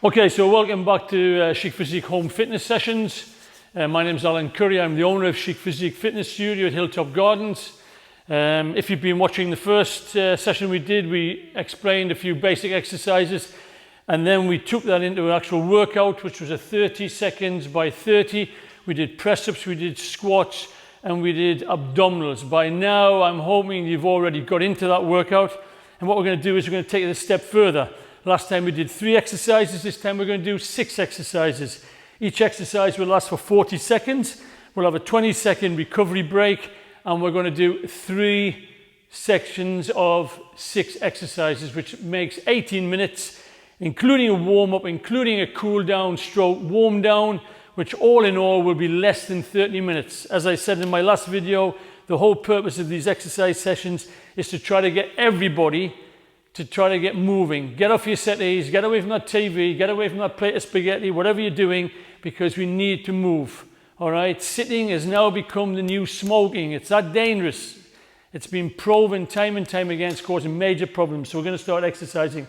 Okay, so welcome back to Chic Physique Home Fitness Sessions. My name is Alan Curry. I'm the owner of Chic Physique Fitness Studio at Hilltop Gardens. If you've been watching the first session we did, we explained a few basic exercises and then we took that into an actual workout, which was a 30 seconds by 30. We did press-ups, we did squats, and we did abdominals. By now, I'm hoping you've already got into that workout. And what we're going to do is we're going to take it a step further. Last time we did 3 exercises, this time we're going to do 6 exercises. Each exercise will last for 40 seconds. We'll have a 20-second recovery break, and we're going to do 3 sections of 6 exercises, which makes 18 minutes, including a warm-up, including a cool-down stroke warm-down, which all in all will be less than 30 minutes. As I said in my last video, the whole purpose of these exercise sessions is to try to get everybody to try to get moving. Get off your settees, get away from that TV, get away from that plate of spaghetti, whatever you're doing, because we need to move. All right, sitting has now become the new smoking. It's that dangerous. It's been proven time and time again, it's causing major problems. So we're going to start exercising.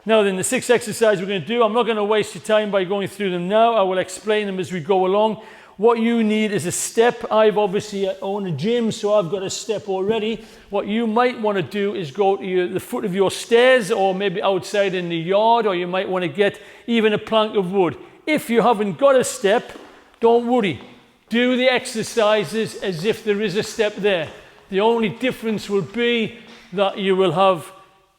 Now then, the 6 exercises we're going to do, I'm not going to waste your time by going through them now. I will explain them as we go along. What you need is a step. I've obviously own a gym, so I've got a step already. What you might want to do is go to the foot of your stairs, or maybe outside in the yard, or you might want to get even a plank of wood. If you haven't got a step, don't worry. Do the exercises as if there is a step there. The only difference will be that you will have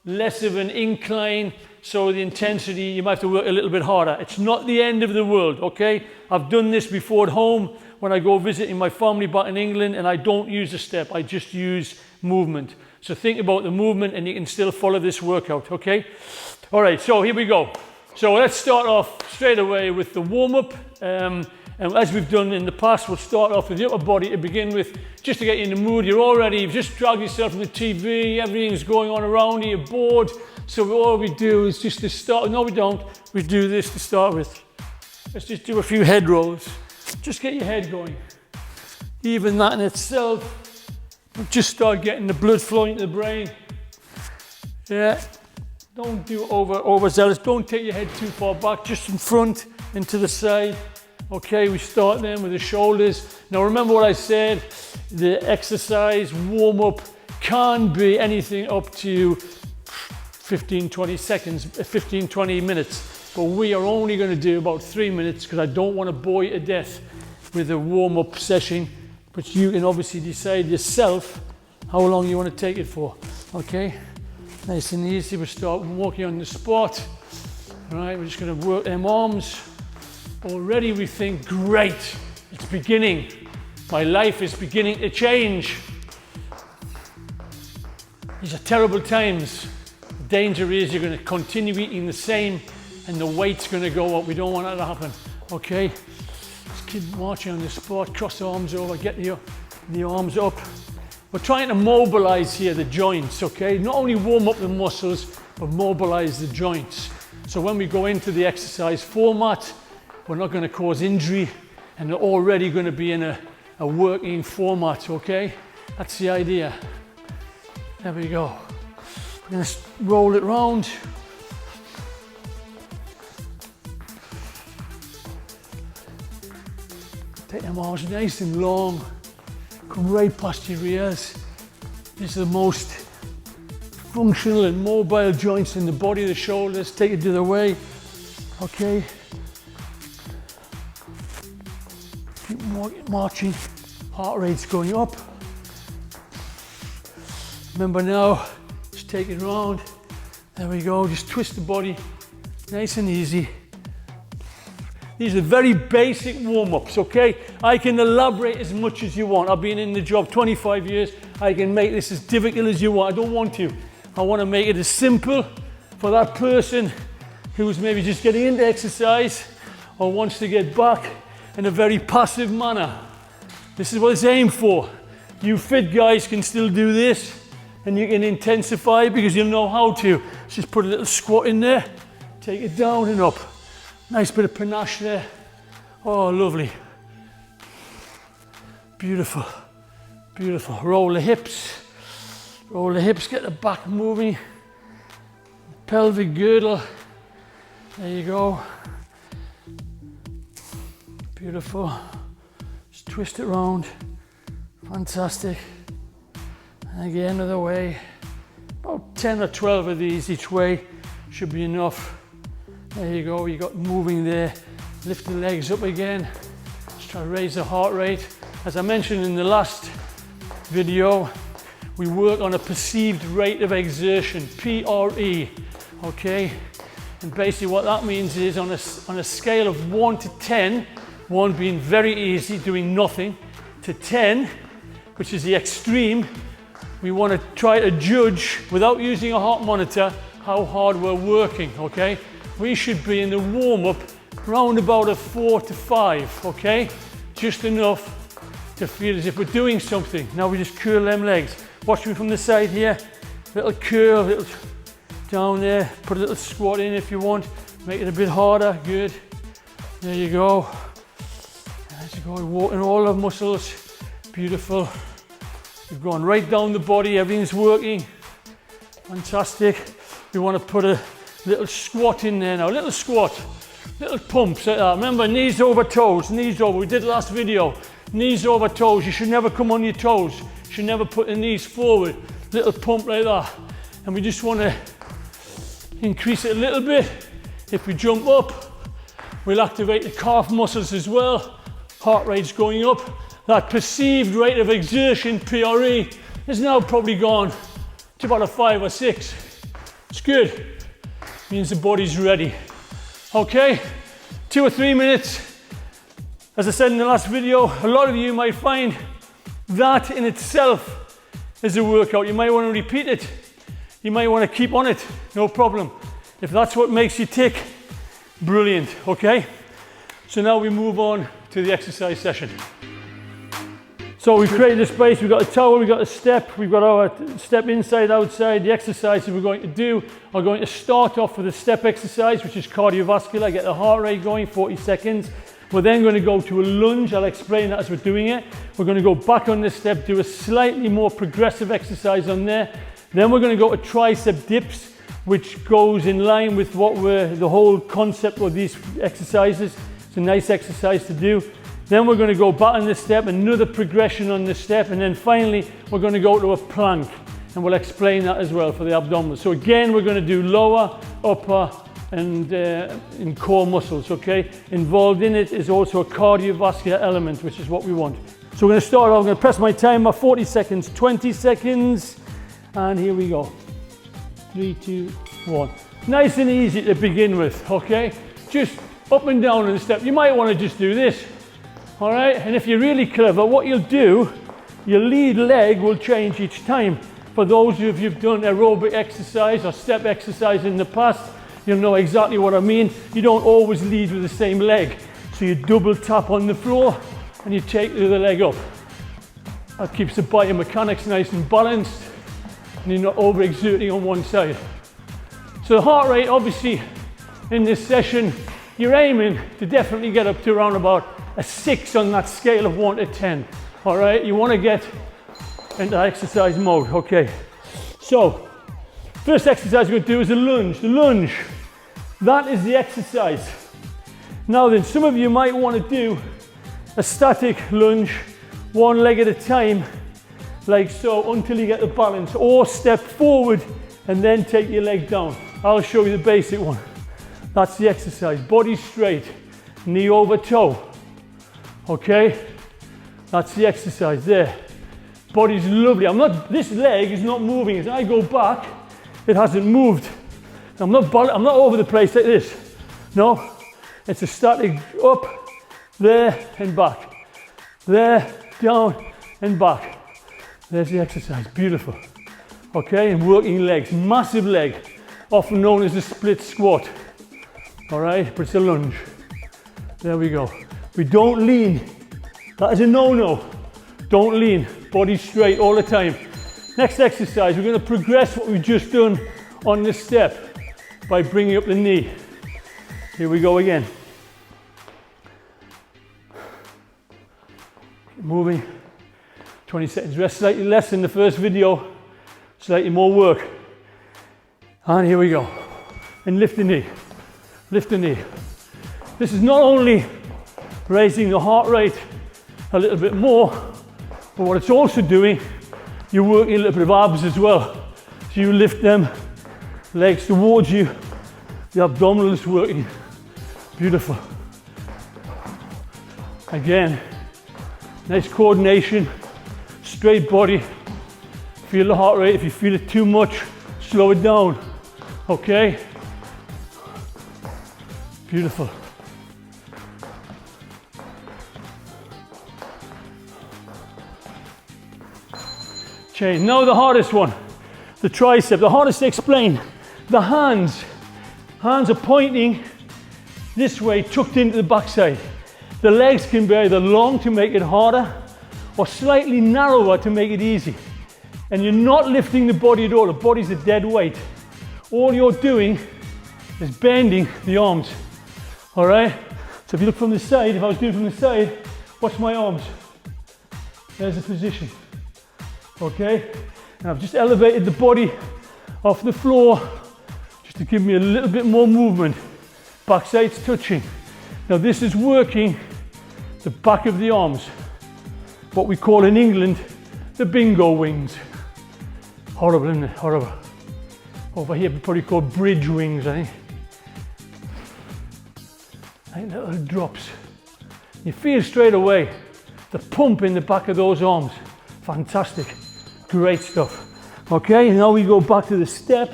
less of an incline, so the intensity, you might have to work a little bit harder. It's not the end of the world, okay? I've done this before at home when I go visiting my family back in England, and I don't use a step, I just use movement. So think about the movement and you can still follow this workout, okay? All right, so here we go. So let's start off straight away with the warm-up. And as we've done in the past, we'll start off with the upper body to begin with, just to get you in the mood. You've just dragged yourself from the TV, everything's going on around you, you're bored. So all we do is just to start, no we don't, we do this to start with. Let's just do a few head rolls. Just get your head going. Even that in itself, just start getting the blood flowing to the brain. Yeah, don't do overzealous, don't take your head too far back, just in front and to the side. Okay, we start then with the shoulders. Now remember what I said, the exercise warm-up can be anything up to 15-20 seconds, 15-20 minutes, but we are only going to do about 3 minutes because I don't want to bore you to death with a warm-up session, but you can obviously decide yourself how long you want to take it for. Okay, nice and easy. We'll start walking on the spot. All right, we're just going to work them arms. Already we think, great, it's beginning. My life is beginning to change. These are terrible times. The danger is you're going to continue eating the same and the weight's going to go up. We don't want that to happen. Okay, just keep marching on the spot, cross the arms over, get the arms up. We're trying to mobilize here the joints, okay? Not only warm up the muscles, but mobilize the joints. So when we go into the exercise format, we're not going to cause injury and they're already going to be in a working format, okay? That's the idea. There we go. We're going to roll it round. Take them arms nice and long. Come right past your ears. These are the most functional and mobile joints in the body, the shoulders. Take it to the way, okay? Keep marching, heart rate's going up. Remember now, just take it round. There we go, just twist the body, nice and easy. These are very basic warm-ups, okay? I can elaborate as much as you want. I've been in the job 25 years. I can make this as difficult as you want. I don't want to. I want to make it as simple for that person who's maybe just getting into exercise or wants to get back in a very passive manner. This is what it's aimed for. You fit guys can still do this and you can intensify because you know how to. Just put a little squat in there, take it down and up. Nice bit of panache there. Oh, lovely. Beautiful, beautiful. Roll the hips, get the back moving. Pelvic girdle. There you go. Beautiful. Just twist it round. Fantastic. And again, another way. About 10 or 12 of these each way should be enough. There you go, you got moving there. Lift the legs up again. Just try to raise the heart rate. As I mentioned in the last video, we work on a perceived rate of exertion, PRE, okay? And basically what that means is on a scale of 1 to 10, 1 being very easy, doing nothing, to 10, which is the extreme, we want to try to judge, without using a heart monitor, how hard we're working, okay? We should be in the warm-up round about a 4 to 5, okay? Just enough to feel as if we're doing something. Now we just curl them legs. Watch me from the side here. Little curl, little down there. Put a little squat in if you want. Make it a bit harder, good. There you go. As you go, walking all the muscles. Beautiful. You've gone right down the body, everything's working. Fantastic. We want to put a little squat in there now, little squat, little pumps like that. Remember, knees over toes, knees over. We did last video. Knees over toes. You should never come on your toes. You should never put the knees forward. Little pump like that. And we just want to increase it a little bit. If we jump up, we'll activate the calf muscles as well. Heart rate's going up. That perceived rate of exertion, PRE, is now probably gone to about a 5 or 6. It's good. Means the body's ready. Okay, 2 or 3 minutes. As I said in the last video, a lot of you might find that in itself is a workout. You might want to repeat it. You might want to keep on it, no problem. If that's what makes you tick, brilliant, okay? So now we move on to the exercise session. So we've created a space, we've got a towel, we've got a step, we've got our step inside, outside. The exercises we're going to do are going to start off with a step exercise, which is cardiovascular, get the heart rate going, 40 seconds. We're then going to go to a lunge. I'll explain that as we're doing it. We're going to go back on the step, do a slightly more progressive exercise on there. Then we're going to go to tricep dips, which goes in line with the whole concept of these exercises. It's a nice exercise to do. Then we're going to go back on the step, another progression on the step, and then finally we're going to go to a plank, and we'll explain that as well for the abdominals. So again, we're going to do lower, upper, and in core muscles, okay? Involved in it is also a cardiovascular element, which is what we want. So we're going to start off, I'm going to press my timer, 40 seconds, 20 seconds, and here we go. 3, 2, 1. Nice and easy to begin with, okay? Just up and down on the step. You might want to just do this. All right, and if you're really clever, what you'll do, your lead leg will change each time. For those of you who've done aerobic exercise or step exercise in the past, you'll know exactly what I mean. You don't always lead with the same leg. So you double tap on the floor and you take the other leg up. That keeps the biomechanics nice and balanced and you're not overexerting on one side. So the heart rate, obviously, in this session, you're aiming to definitely get up to around about a 6 on that scale of 1 to 10. All right, you want to get into exercise mode, okay? So, first exercise we're going to do is a lunge. The lunge, that is the exercise. Now then, some of you might want to do a static lunge, one leg at a time, like so, until you get the balance, or step forward and then take your leg down. I'll show you the basic one. That's the exercise, body straight, knee over toe. Okay, that's the exercise there. Body's lovely. This leg is not moving. As I go back, it hasn't moved. I'm not over the place like this. No, it's a static up, there and back. There, down and back. There's the exercise, beautiful. Okay, and working legs, massive leg, often known as a split squat. All right, but it's a lunge. There we go. We don't lean. That is a no-no. Don't lean. Body straight all the time. Next exercise, we're going to progress what we've just done on this step by bringing up the knee. Here we go again. Moving. 20 seconds rest, slightly less than the first video, slightly more work. And here we go. And lift the knee. lift the knee. This is not only raising the heart rate a little bit more, but what it's also doing, you're working a little bit of abs as well. So you lift them, legs towards you, the abdominal is working. Beautiful. Again, nice coordination, straight body. Feel the heart rate. If you feel it too much, slow it down. Okay? Beautiful. Change. Now the hardest one, the tricep. The hardest to explain. The hands. Hands are pointing this way, tucked into the backside. The legs can be either long to make it harder or slightly narrower to make it easy. And you're not lifting the body at all. The body's a dead weight. All you're doing is bending the arms. All right? So if you look from the side, if I was doing from the side, watch my arms. There's the position. Okay? And I've just elevated the body off the floor just to give me a little bit more movement. Backside's touching. Now this is working the back of the arms. What we call in England, the bingo wings. Horrible, isn't it? Horrible. Over here we probably call bridge wings, I think. Like little drops. You feel straight away the pump in the back of those arms. Fantastic. Great stuff. Okay, now we go back to the step.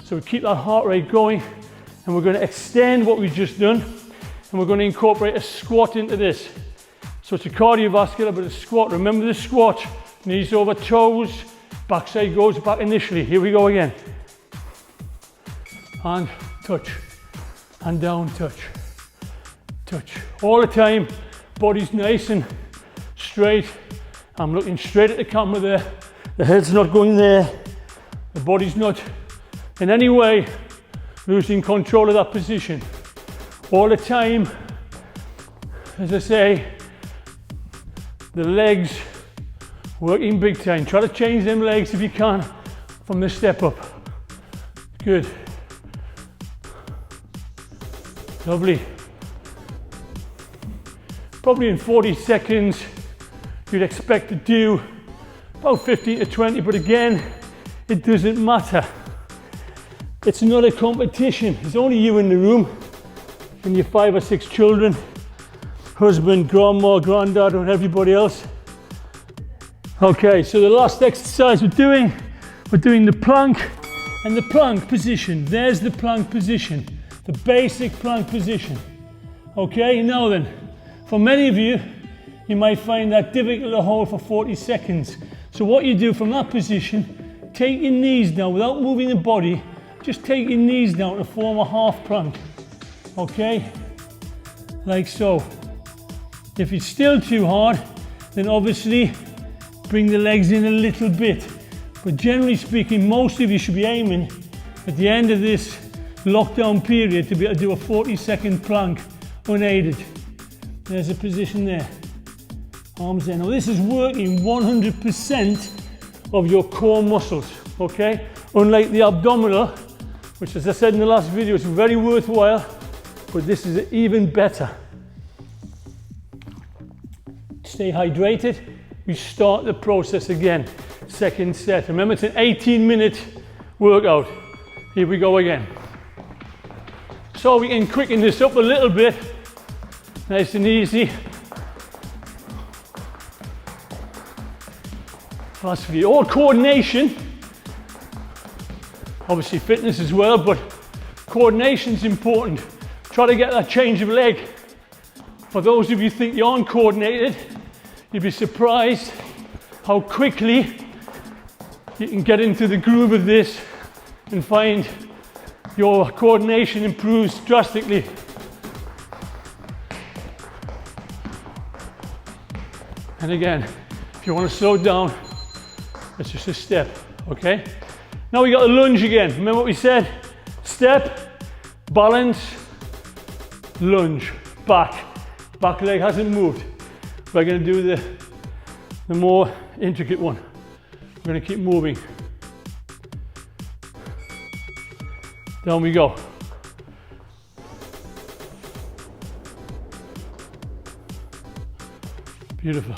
So we keep that heart rate going, and we're going to extend what we've just done, and we're going to incorporate a squat into this. So it's a cardiovascular, but a squat. Remember the squat, knees over toes, backside goes back initially. Here we go again. And touch, and down, touch, touch. All the time, body's nice and straight. I'm looking straight at the camera there. The head's not going there. The body's not in any way losing control of that position. All the time, as I say, the legs working big time. Try to change them legs if you can from the step up. Good. Lovely. Probably in 40 seconds, you'd expect to do about 15 to 20, but again, it doesn't matter. It's not a competition. It's only you in the room and your 5 or 6 children, husband, grandma, granddad, and everybody else. Okay, so the last exercise we're doing the plank and the plank position. There's the plank position, the basic plank position. Okay, now then, for many of you, you might find that difficult to hold for 40 seconds. So what you do from that position, take your knees down without moving the body, just take your knees down to form a half plank. Okay, like so. If it's still too hard, then obviously bring the legs in a little bit. But generally speaking, most of you should be aiming at the end of this lockdown period to be able to do a 40-second plank unaided. There's a position there. Arms there. Now this is working 100% of your core muscles, okay? Unlike the abdominal, which as I said in the last video, is very worthwhile, but this is even better. Stay hydrated. We start the process again. Second set. Remember, it's an 18-minute workout. Here we go again. So we can quicken this up a little bit. Nice and easy. Philosophy, all coordination. Obviously fitness as well, but coordination's important. Try to get that change of leg. For those of you who think you aren't coordinated, you'd be surprised how quickly you can get into the groove of this and find your coordination improves drastically. And again, if you want to slow down, it's just a step, okay? Now we got the lunge again. Remember what we said? Step, balance, lunge, back. Back leg hasn't moved. We're going to do the more intricate one. We're going to keep moving. Down we go. Beautiful.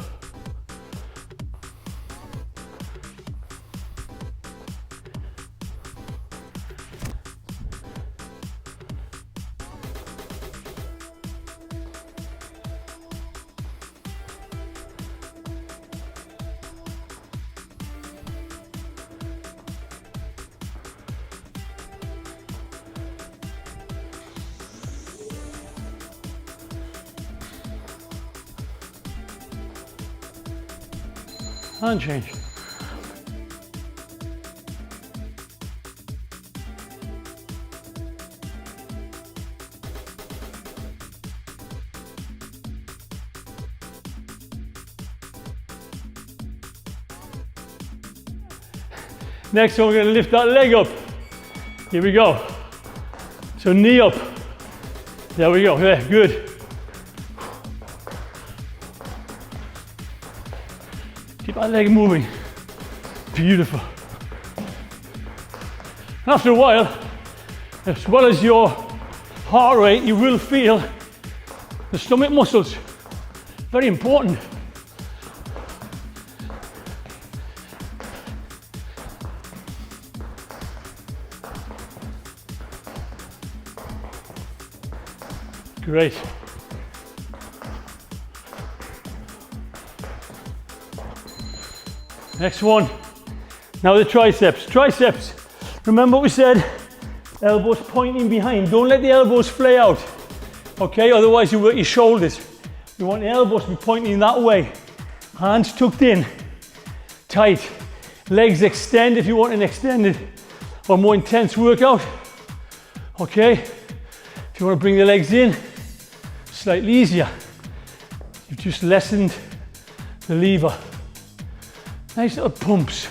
And change. Next one, we're going to lift that leg up. Here we go. So knee up. There we go. There, good. Keep that leg moving. Beautiful. And after a while, as well as your heart rate, you will feel the stomach muscles. Very important. Great. Next one. Now the triceps. Triceps. Remember what we said? Elbows pointing behind. Don't let the elbows flay out. Okay, otherwise you work your shoulders. You want the elbows to be pointing that way. Hands tucked in. Tight. Legs extend if you want an extended or more intense workout. Okay. If you want to bring the legs in, slightly easier. You've just lessened the lever. Nice little pumps.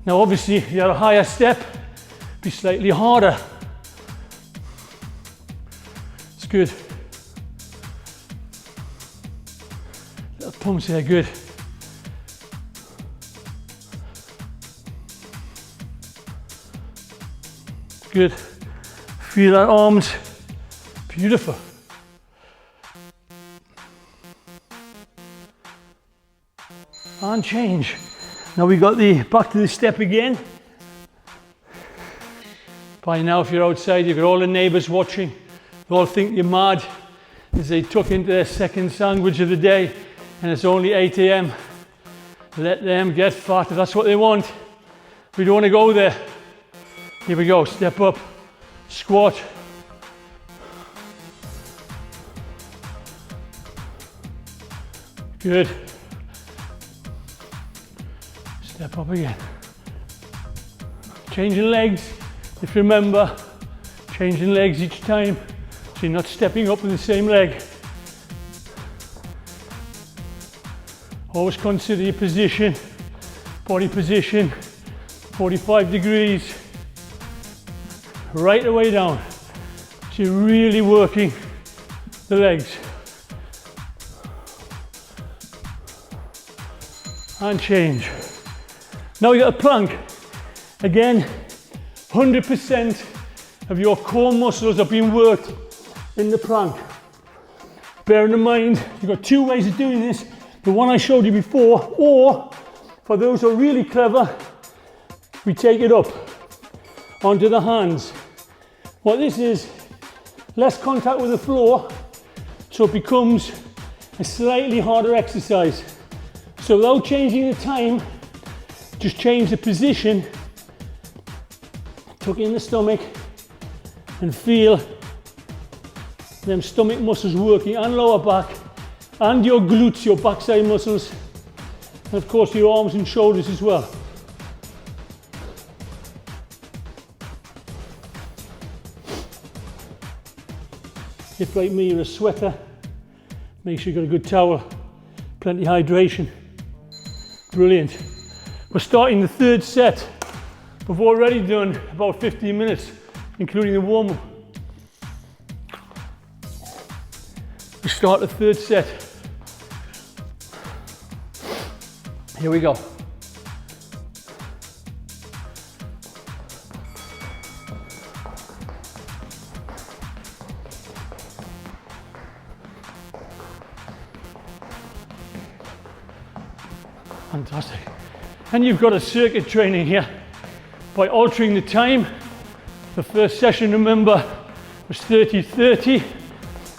Now obviously, if you're at a higher step, be slightly harder. It's good. Little pumps there, good. Good. Feel that arms. Beautiful. And change. Now we got the back to the step again. By now, if you're outside, you've got all the neighbours watching. They all think you're mad as they tuck into their second sandwich of the day and it's only 8 a.m. Let them get fat if that's what they want. We don't want to go there. Here we go, step up, squat. Good. Step up again. Changing legs, if you remember, changing legs each time, so you're not stepping up with the same leg. Always consider your position, body position, 45 degrees, right the way down. So you're really working the legs. And change. Now you got a plank. Again, 100% of your core muscles are being worked in the plank. Bearing in mind, you've got two ways of doing this. The one I showed you before, or for those who are really clever, we take it up onto the hands. What this is, less contact with the floor, so it becomes a slightly harder exercise. So without changing the time, just change the position, tuck in the stomach and feel them stomach muscles working and lower back and your glutes, your backside muscles, and of course your arms and shoulders as well. If like me, you're a sweater, make sure you've got a good towel, plenty of hydration. Brilliant. We're starting the third set. We've already done about 15 minutes, including the warm-up. We start the third set. Here we go. Fantastic. And you've got a circuit training here by altering the time. The first session, remember, was 30-30.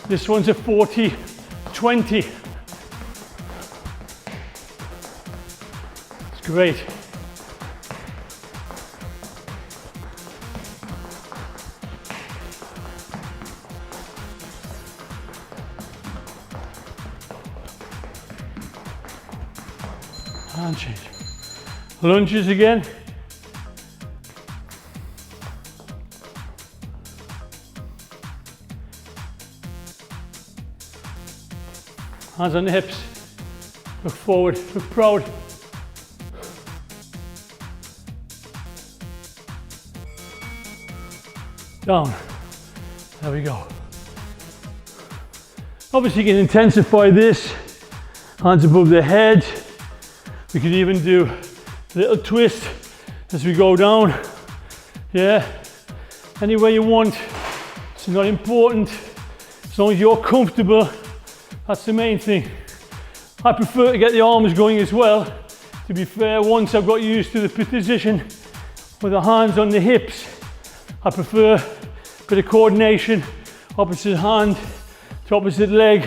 This one's a 40-20. It's great. Hand change. Lunges again. Hands on the hips. Look forward, look proud. Down. There we go. Obviously you can intensify this. Hands above the head. We could even do a little twist as we go down. Yeah, any way you want. It's not important. As long as you're comfortable, that's the main thing. I prefer to get the arms going as well. To be fair, once I've got used to the position with the hands on the hips, I prefer a bit of coordination, opposite hand to opposite leg.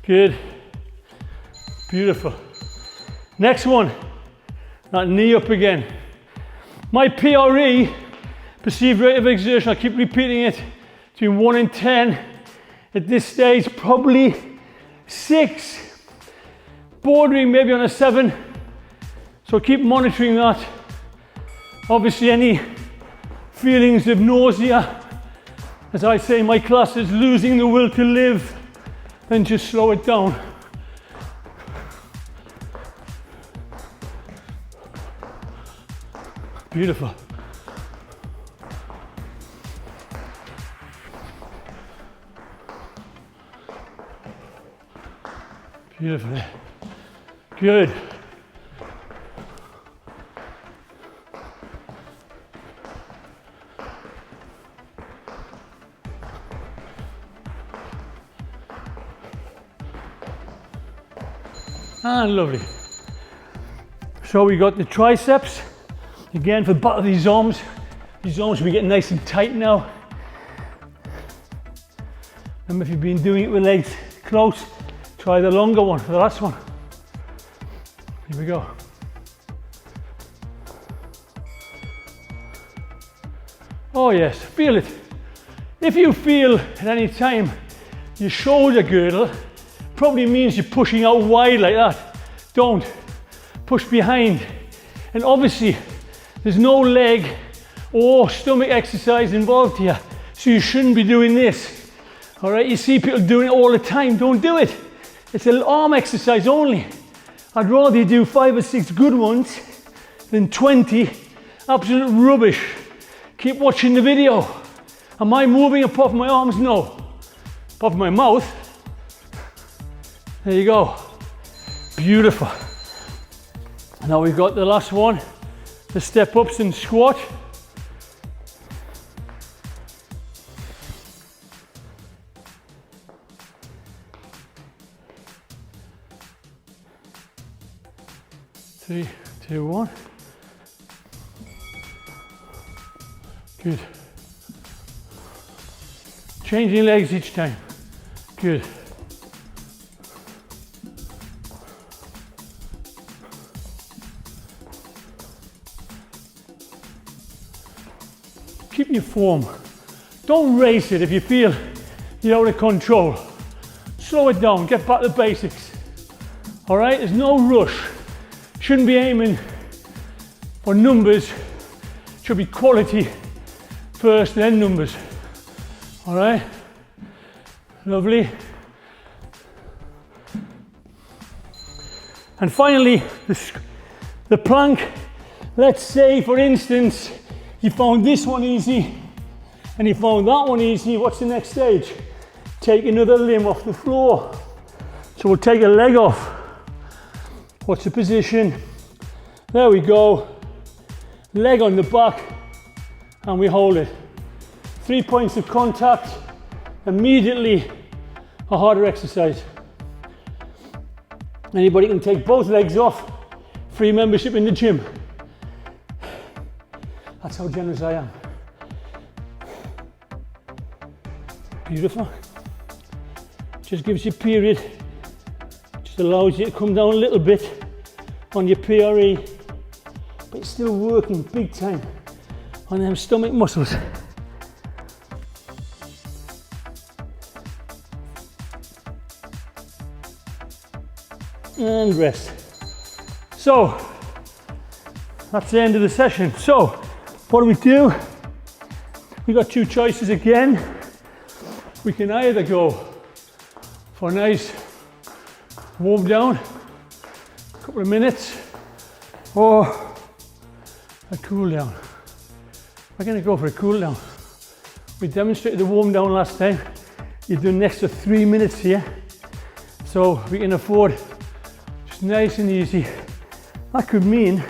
Good. Beautiful. Next one, that knee up again. My PRE, perceived rate of exertion, I keep repeating it, between 1 and 10. At this stage, probably 6. Bordering maybe on a 7. So keep monitoring that. Obviously any feelings of nausea, as I say in my classes, losing the will to live, then just slow it down. Beautiful. Beautiful. Good. And lovely. So we got the triceps. Again, for the butt of these arms should be getting nice and tight now. Remember, if you've been doing it with legs close, try the longer one for the last one. Here we go. Oh yes, feel it. If you feel at any time your shoulder girdle, probably means you're pushing out wide like that. Don't. Push behind. And obviously, there's no leg or stomach exercise involved here, so you shouldn't be doing this. All right, you see people doing it all the time. Don't do it. It's an arm exercise only. I'd rather you do 5 or 6 good ones than 20 absolute rubbish. Keep watching the video. Am I moving apart from my arms? No. Apart from my mouth. There you go. Beautiful. Now we've got the last one. The step ups and squat. Three, two, one. Good. Changing legs each time. Good. Keep your form. Don't race it if you feel you're out of control. Slow it down, get back to basics. All right, there's no rush. Shouldn't be aiming for numbers. Should be quality first, then numbers. All right, lovely. And finally, the plank. Let's say, for instance, you found this one easy and you found that one easy. What's the next stage? Take another limb off the floor. So we'll take a leg off. What's the position? There we go. Leg on the back and we hold it. 3 points of contact, immediately a harder exercise. Anybody can take both legs off. Free membership in the gym. That's how generous I am. Beautiful. Just gives you a period. Just allows you to come down a little bit on your PRE, but it's still working big time on them stomach muscles. And rest. So that's the end of the session. So what do? We got two choices again. We can either go for a nice warm down, a couple of minutes, or a cool down. We're going to go for a cool down. We demonstrated the warm down last time. You're doing next to 3 minutes here, so we can afford just nice and easy. That could mean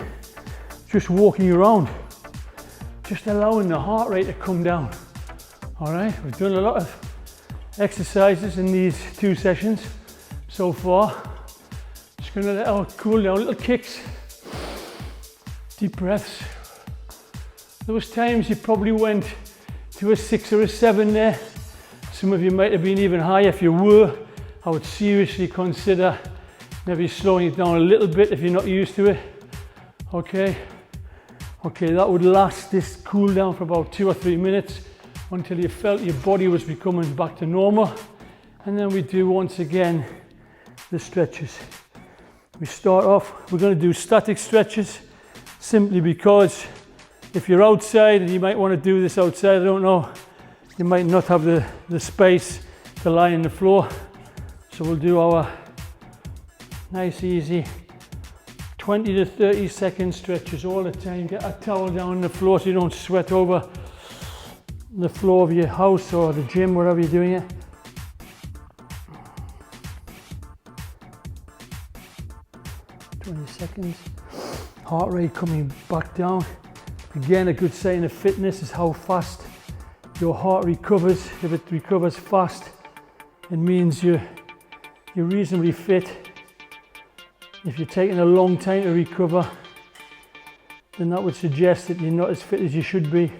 just walking around, just allowing the heart rate to come down. All right, we've done a lot of exercises in these 2 sessions so far. Just going to let our cool down, little kicks, deep breaths. Those times you probably went to a 6 or a 7 there. Some of you might have been even higher. If you were, I would seriously consider maybe slowing it down a little bit if you're not used to it. Okay, that would last this cool down for about 2 or 3 minutes until you felt your body was becoming back to normal. And then we do once again the stretches. We start off, we're going to do static stretches simply because if you're outside, and you might want to do this outside, I don't know, you might not have the space to lie on the floor. So we'll do our nice easy 20 to 30 second stretches all the time. Get a towel down on the floor so you don't sweat over the floor of your house or the gym, wherever you're doing it. Seconds. Heart rate coming back down. Again, a good sign of fitness is how fast your heart recovers. If it recovers fast, it means you're reasonably fit. If you're taking a long time to recover, then that would suggest that you're not as fit as you should be.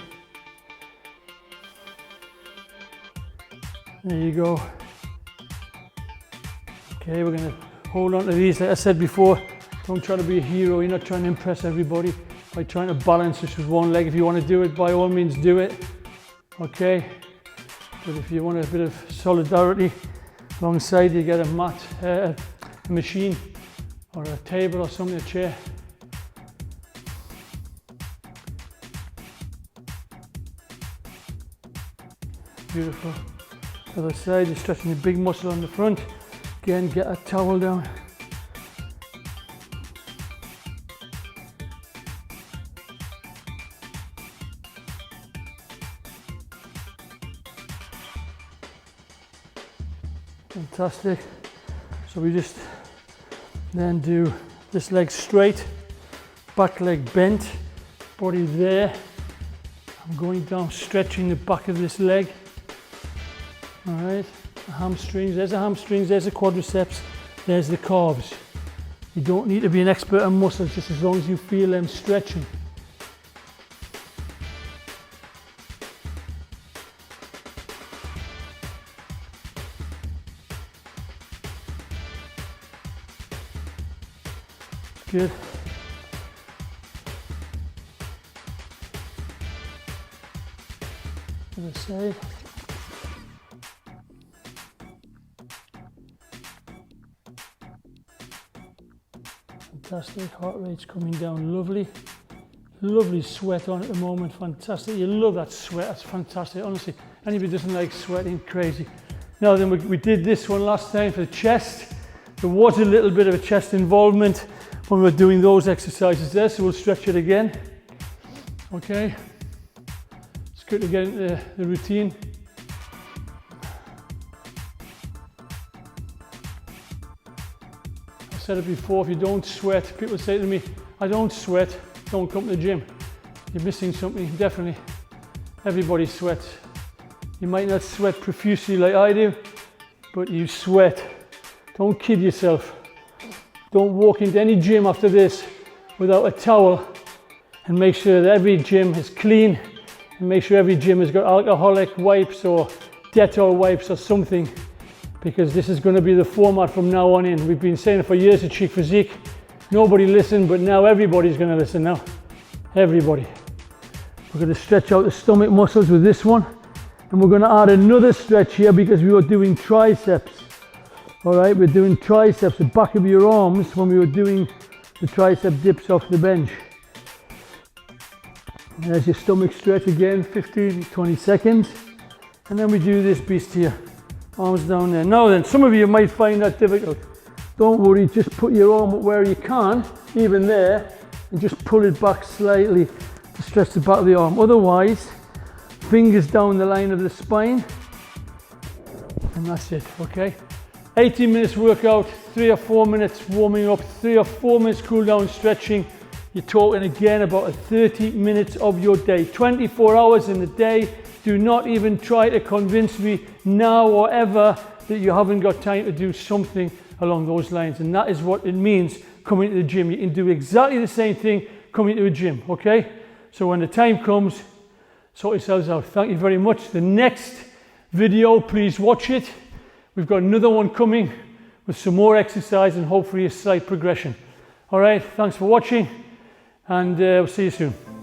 There you go. Okay, we're going to hold on to these. Like I said before, don't try to be a hero. You're not trying to impress everybody by trying to balance this with one leg. If you want to do it, by all means do it. Okay? But if you want a bit of solidarity alongside, you get a mat, a machine, or a table or something, a chair. Beautiful. Other side, you're stretching your big muscle on the front. Again, get a towel down. Fantastic. So we just then do this leg straight, back leg bent, body there. I'm going down, stretching the back of this leg. All right, the hamstrings, there's the hamstrings, there's the quadriceps, there's the calves. You don't need to be an expert on muscles, just as long as you feel them stretching. Good. Other side. Fantastic, heart rate's coming down, lovely. Lovely sweat on at the moment, fantastic. You love that sweat, that's fantastic, honestly. Anybody doesn't like sweating, crazy. Now then, we did this one last time for the chest. There was a little bit of a chest involvement when we're doing those exercises there, so we'll stretch it again. Okay, it's good to get into the routine. I said it before, if you don't sweat, people say to me, I don't sweat, don't come to the gym. You're missing something, definitely. Everybody sweats. You might not sweat profusely like I do, but you sweat. Don't kid yourself. Don't walk into any gym after this without a towel, and make sure that every gym is clean, and make sure every gym has got alcoholic wipes or Dettol wipes or something, because this is going to be the format from now on in. We've been saying it for years at Chic Physique. Nobody listened, but now everybody's going to listen now. Everybody. We're going to stretch out the stomach muscles with this one, and we're going to add another stretch here because we were doing triceps. All right, we're doing triceps, the back of your arms, when we were doing the tricep dips off the bench. And there's your stomach stretch again, 15, 20 seconds. And then we do this beast here, arms down there. Now then, some of you might find that difficult. Don't worry, just put your arm up where you can, even there, and just pull it back slightly to stretch the back of the arm. Otherwise, fingers down the line of the spine, and that's it, okay? 18 minutes workout, 3 or 4 minutes warming up, 3 or 4 minutes cool down stretching. You're talking again about 30 minutes of your day, 24 hours in the day. Do not even try to convince me now or ever that you haven't got time to do something along those lines. And that is what it means coming to the gym. You can do exactly the same thing coming to a gym, okay? So when the time comes, sort yourselves out. Thank you very much. The next video, please watch it. We've got another one coming with some more exercise and hopefully a slight progression. All right, thanks for watching, and we'll see you soon.